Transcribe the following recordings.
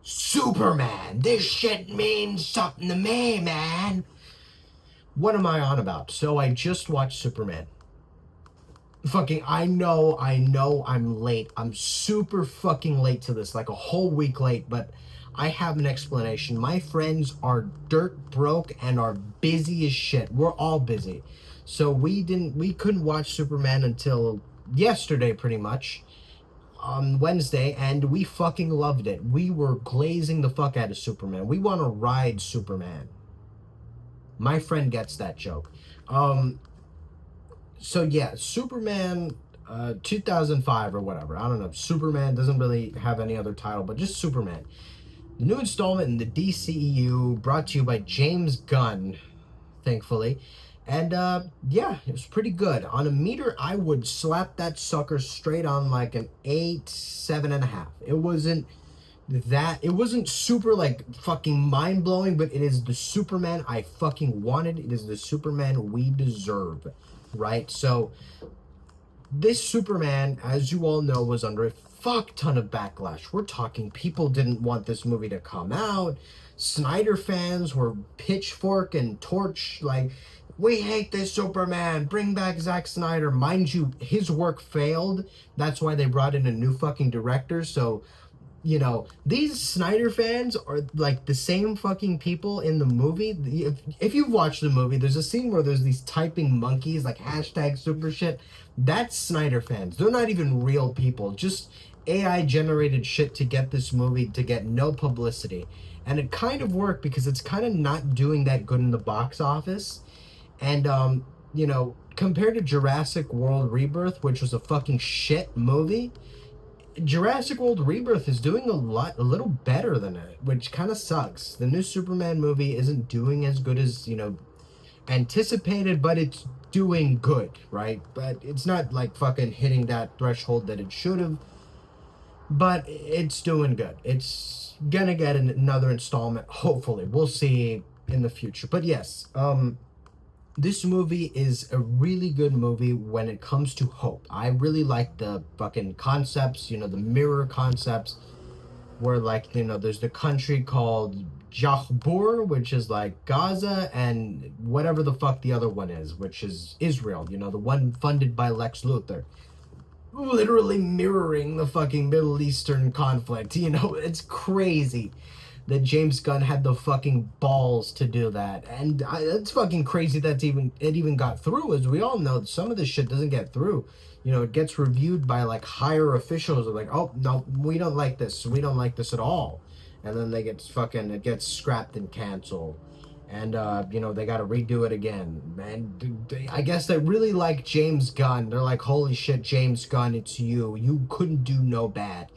Superman, this shit means something to me, man. What am I on about? So I just watched Superman. Fucking, I know I'm late. I'm super fucking late to this, like a whole week late, but I have an explanation. My friends are dirt broke and are busy as shit. We're all busy. So we couldn't watch Superman until yesterday pretty much, on Wednesday, and we fucking loved it. We were glazing the fuck out of Superman. We want to ride Superman. My friend gets that joke. So yeah, Superman 2005 or whatever. I don't know. Superman doesn't really have any other title, but just Superman. The new installment in the DCEU, brought to you by James Gunn, thankfully. And yeah, it was pretty good. On a meter, I would slap that sucker straight on like an 8, 7.5. It wasn't super like fucking mind blowing, but it is the Superman I fucking wanted. It is the Superman we deserve, right? So this Superman, as you all know, was under a fuck ton of backlash. We're talking people didn't want this movie to come out. Snyder fans were pitchfork and torch like, we hate this Superman, bring back Zack Snyder. Mind you, his work failed. That's why they brought in a new fucking director. So, you know, these Snyder fans are like the same fucking people in the movie. If you've watched the movie, there's a scene where there's these typing monkeys, like hashtag super shit. That's Snyder fans. They're not even real people. Just AI generated shit to get this movie to get no publicity. And it kind of worked because it's kind of not doing that good in the box office. And, you know, compared to Jurassic World Rebirth, which was a fucking shit movie, Jurassic World Rebirth is doing a little better than it, which kind of sucks. The new Superman movie isn't doing as good as, you know, anticipated, but it's doing good, right? But it's not like fucking hitting that threshold that it should have, but it's doing good. It's gonna get another installment, hopefully. We'll see in the future. But yes, this movie is a really good movie when it comes to hope. I really like the fucking concepts, you know, the mirror concepts, where like, you know, there's the country called Jahbur, which is like Gaza, and whatever the fuck the other one is, which is Israel, you know, the one funded by Lex Luthor. Literally mirroring the fucking Middle Eastern conflict, you know, it's crazy that James Gunn had the fucking balls to do that. And it's fucking crazy that it even got through. As we all know, some of this shit doesn't get through. You know, it gets reviewed by like higher officials. They're like, oh, no, we don't like this. We don't like this at all. And then it gets scrapped and canceled. And, you know, they got to redo it again. And I guess they really like James Gunn. They're like, holy shit, James Gunn, it's you. You couldn't do no bad.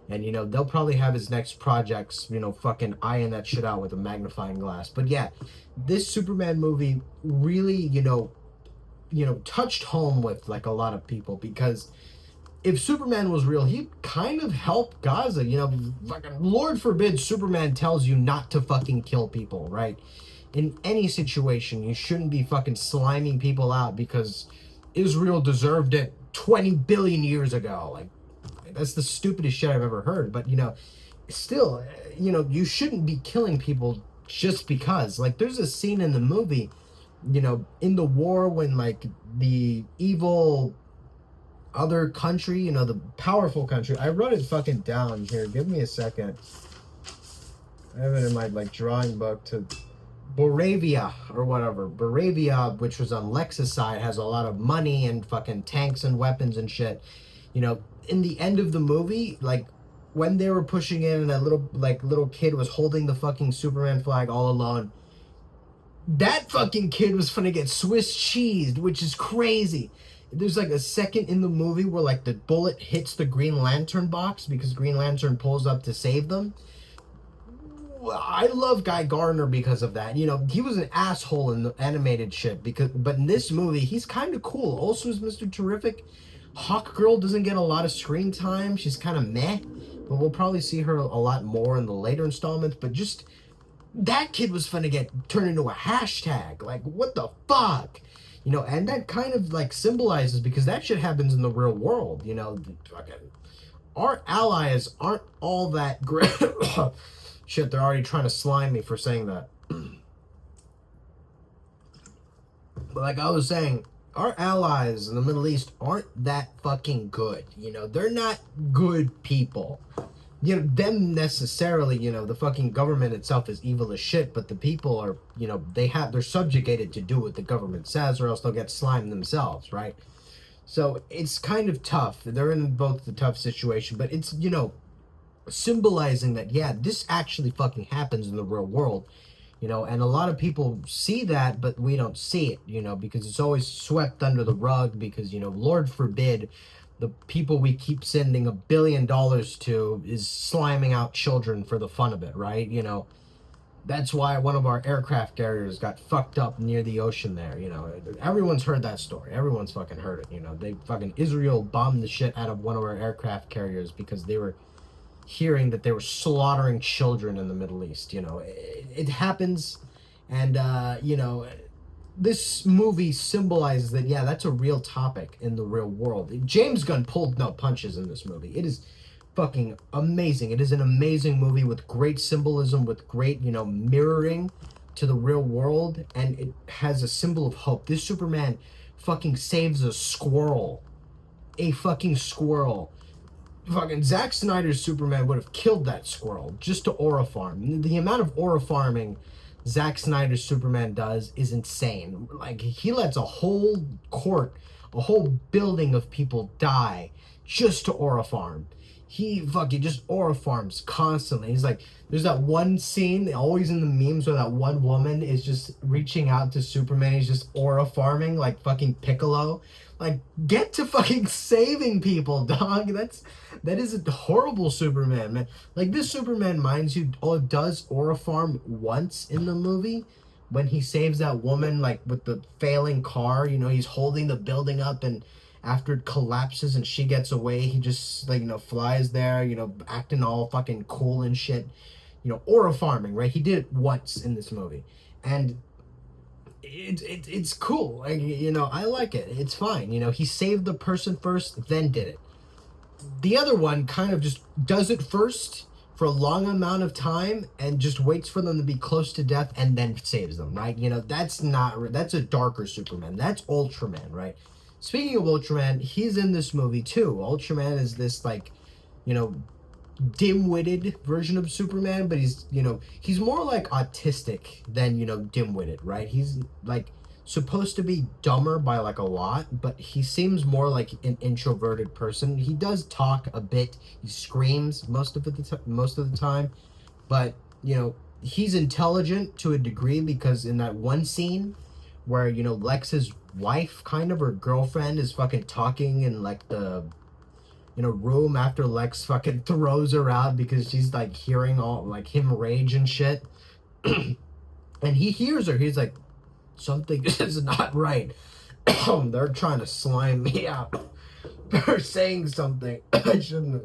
And, you know, they'll probably have his next projects, you know, fucking iron that shit out with a magnifying glass. But yeah, this Superman movie really, you know, touched home with like a lot of people, because if Superman was real, he'd kind of help Gaza. You know, fucking Lord forbid Superman tells you not to fucking kill people, right? In any situation, you shouldn't be fucking sliming people out because Israel deserved it 20 billion years ago. Like, that's the stupidest shit I've ever heard. But, you know, still, you know, you shouldn't be killing people just because. Like, there's a scene in the movie, you know, in the war when, like, the evil other country, you know, the powerful country. I wrote it fucking down here. Give me a second. I have it in my, like, drawing book to... Boravia, or whatever. Boravia, which was on Lex's side, has a lot of money and fucking tanks and weapons and shit. You know, in the end of the movie, like, when they were pushing in and a little kid was holding the fucking Superman flag all alone, that fucking kid was finna get Swiss cheesed, which is crazy. There's like a second in the movie where like the bullet hits the Green Lantern box because Green Lantern pulls up to save them. I love Guy Gardner because of that. You know, he was an asshole in the animated shit, but in this movie, he's kind of cool. Also is Mr. Terrific. Hawkgirl doesn't get a lot of screen time. She's kind of meh, but we'll probably see her a lot more in the later installments. But just, that kid was finna get turned into a hashtag. Like, what the fuck? You know, and that kind of, like, symbolizes, because that shit happens in the real world, you know, fucking our allies aren't all that great. Shit, they're already trying to slime me for saying that. But like I was saying, our allies in the Middle East aren't that fucking good. You know, they're not good people. You know, them necessarily, you know, the fucking government itself is evil as shit, but the people are, you know, they're subjugated to do what the government says or else they'll get slimed themselves, right? So it's kind of tough. They're in both the tough situation, but it's, you know, symbolizing that, yeah, this actually fucking happens in the real world, you know, and a lot of people see that, but we don't see it, you know, because it's always swept under the rug because, you know, Lord forbid the people we keep sending $1 billion to is sliming out children for the fun of it, right? You know, that's why one of our aircraft carriers got fucked up near the ocean there, you know. Everyone's heard that story. Everyone's fucking heard it, you know. They fucking, Israel bombed the shit out of one of our aircraft carriers because they were hearing that they were slaughtering children in the Middle East, you know. It happens, and, you know, this movie symbolizes that, yeah, that's a real topic in the real world. James Gunn pulled no punches in this movie. It is fucking amazing. It is an amazing movie with great symbolism, with great, you know, mirroring to the real world, and it has a symbol of hope. This Superman fucking saves a squirrel. A fucking squirrel. Fucking Zack Snyder's Superman would have killed that squirrel just to aura farm. The amount of aura farming Zack Snyder's Superman does is insane. Like, he lets a whole court, a whole building of people die just to aura farm. He fucking just aura farms constantly. He's like, there's that one scene, always in the memes, where that one woman is just reaching out to Superman. He's just aura farming like fucking Piccolo. Like, get to fucking saving people, dog. That is a horrible Superman, man. Like, this Superman, mind you, does aura farm once in the movie when he saves that woman, like, with the failing car. You know, he's holding the building up, and after it collapses and she gets away, he just, like, you know, flies there, you know, acting all fucking cool and shit. You know, aura farming, right? He did it once in this movie. And it's cool. Like, you know, I like it. It's fine. You know, he saved the person first, then did it. The other one kind of just does it first for a long amount of time and just waits for them to be close to death and then saves them, right? You know, that's a darker Superman. That's Ultraman, right? Speaking of Ultraman, he's in this movie too. Ultraman is this, like, you know, dim-witted version of Superman, but he's, you know, he's more like autistic than, you know, dim-witted, right? He's like supposed to be dumber by like a lot, but he seems more like an introverted person. He does talk a bit. He screams most of the time, but, you know, he's intelligent to a degree because in that one scene where, you know, Lex's wife, kind of, her girlfriend, is fucking talking in like the, you know, room after Lex fucking throws her out because she's like hearing all like him rage and shit. And he hears her. He's like, something is not right. They're trying to slime me out. They're saying something I shouldn't have.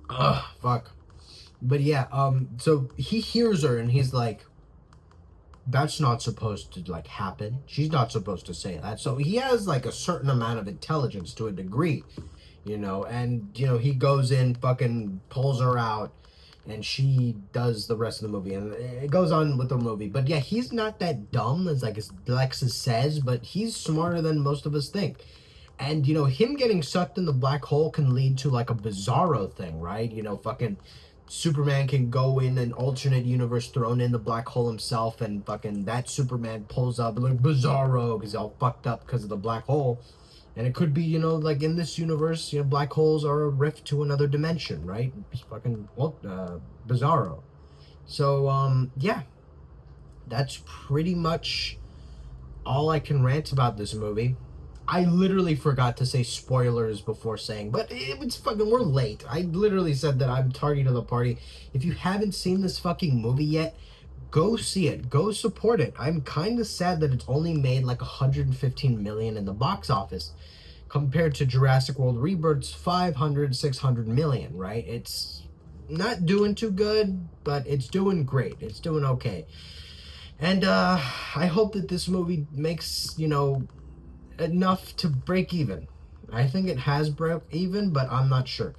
Ugh, fuck. But yeah, so he hears her and he's like, that's not supposed to, like, happen. She's not supposed to say that. So he has, like, a certain amount of intelligence to a degree, you know, and, you know, he goes in, fucking pulls her out, and she does the rest of the movie, and it goes on with the movie. But yeah, he's not that dumb as, like, as Lexus says, but he's smarter than most of us think. And, you know, him getting sucked in the black hole can lead to, like, a Bizarro thing, right? You know, fucking Superman can go in an alternate universe, thrown in the black hole himself, and fucking that Superman pulls up like Bizarro because he's all fucked up because of the black hole. And it could be, you know, like in this universe, you know, black holes are a rift to another dimension, right? It's fucking Bizarro. So, yeah, that's pretty much all I can rant about this movie. I literally forgot to say spoilers before saying, but it's fucking, we're late. I literally said that I'm tardy to the party. If you haven't seen this fucking movie yet, go see it. Go support it. I'm kind of sad that it's only made like 115 million in the box office compared to Jurassic World Rebirth's 500, 600 million, right? It's not doing too good, but it's doing great. It's doing okay. And I hope that this movie makes, you know, enough to break even. I think it has broke even, but I'm not sure.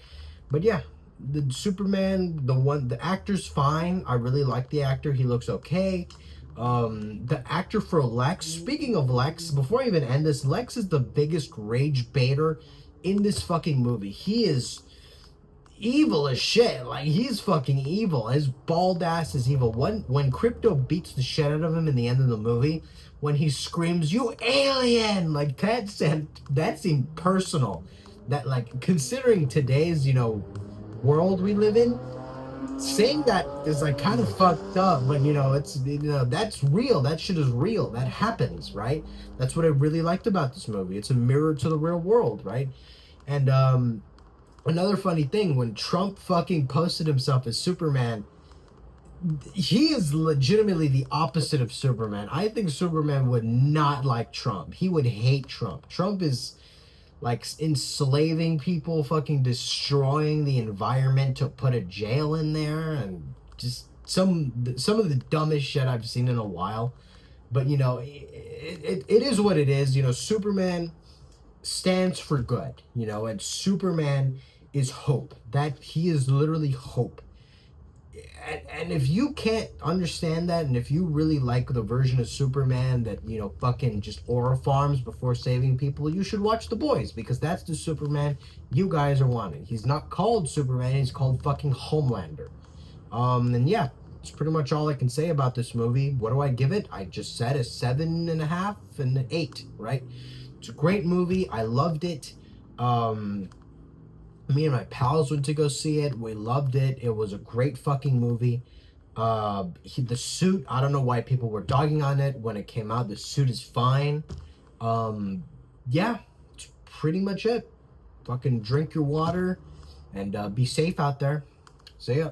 But yeah, the Superman, the actor's fine. I really like the actor. He looks okay. The actor for Lex. Speaking of Lex, before I even end this, Lex is the biggest rage baiter in this fucking movie. He is evil as shit. Like, he's fucking evil. His bald ass is evil. When Crypto beats the shit out of him in the end of the movie, when he screams, "You alien!" Like, that seemed personal. That, like, considering today's, world we live in, saying that is like kind of fucked up, but it's that's real. That shit is real. That happens, right? That's what I really liked about this movie. It's a mirror to the real world, right? And another funny thing, when Trump fucking posted himself as Superman, he is legitimately the opposite of Superman. I think Superman would not like Trump. He would hate Trump. Trump is like enslaving people, fucking destroying the environment to put a jail in there, and just some of the dumbest shit I've seen in a while. But it is what it is. Superman stands for good, and Superman is hope. That he is literally hope. And if you can't understand that, and if you really like the version of Superman that, fucking just aura farms before saving people, you should watch The Boys, because that's the Superman you guys are wanting. He's not called Superman, he's called fucking Homelander. And yeah, that's pretty much all I can say about this movie. What do I give it? I just said a 7.5 and an 8, right? It's a great movie. I loved it. Me and my pals went to go see it. We loved it. It was a great fucking movie. The suit, I don't know why people were dogging on it when it came out. The suit is fine. Yeah, it's pretty much it. Fucking drink your water and be safe out there. See ya.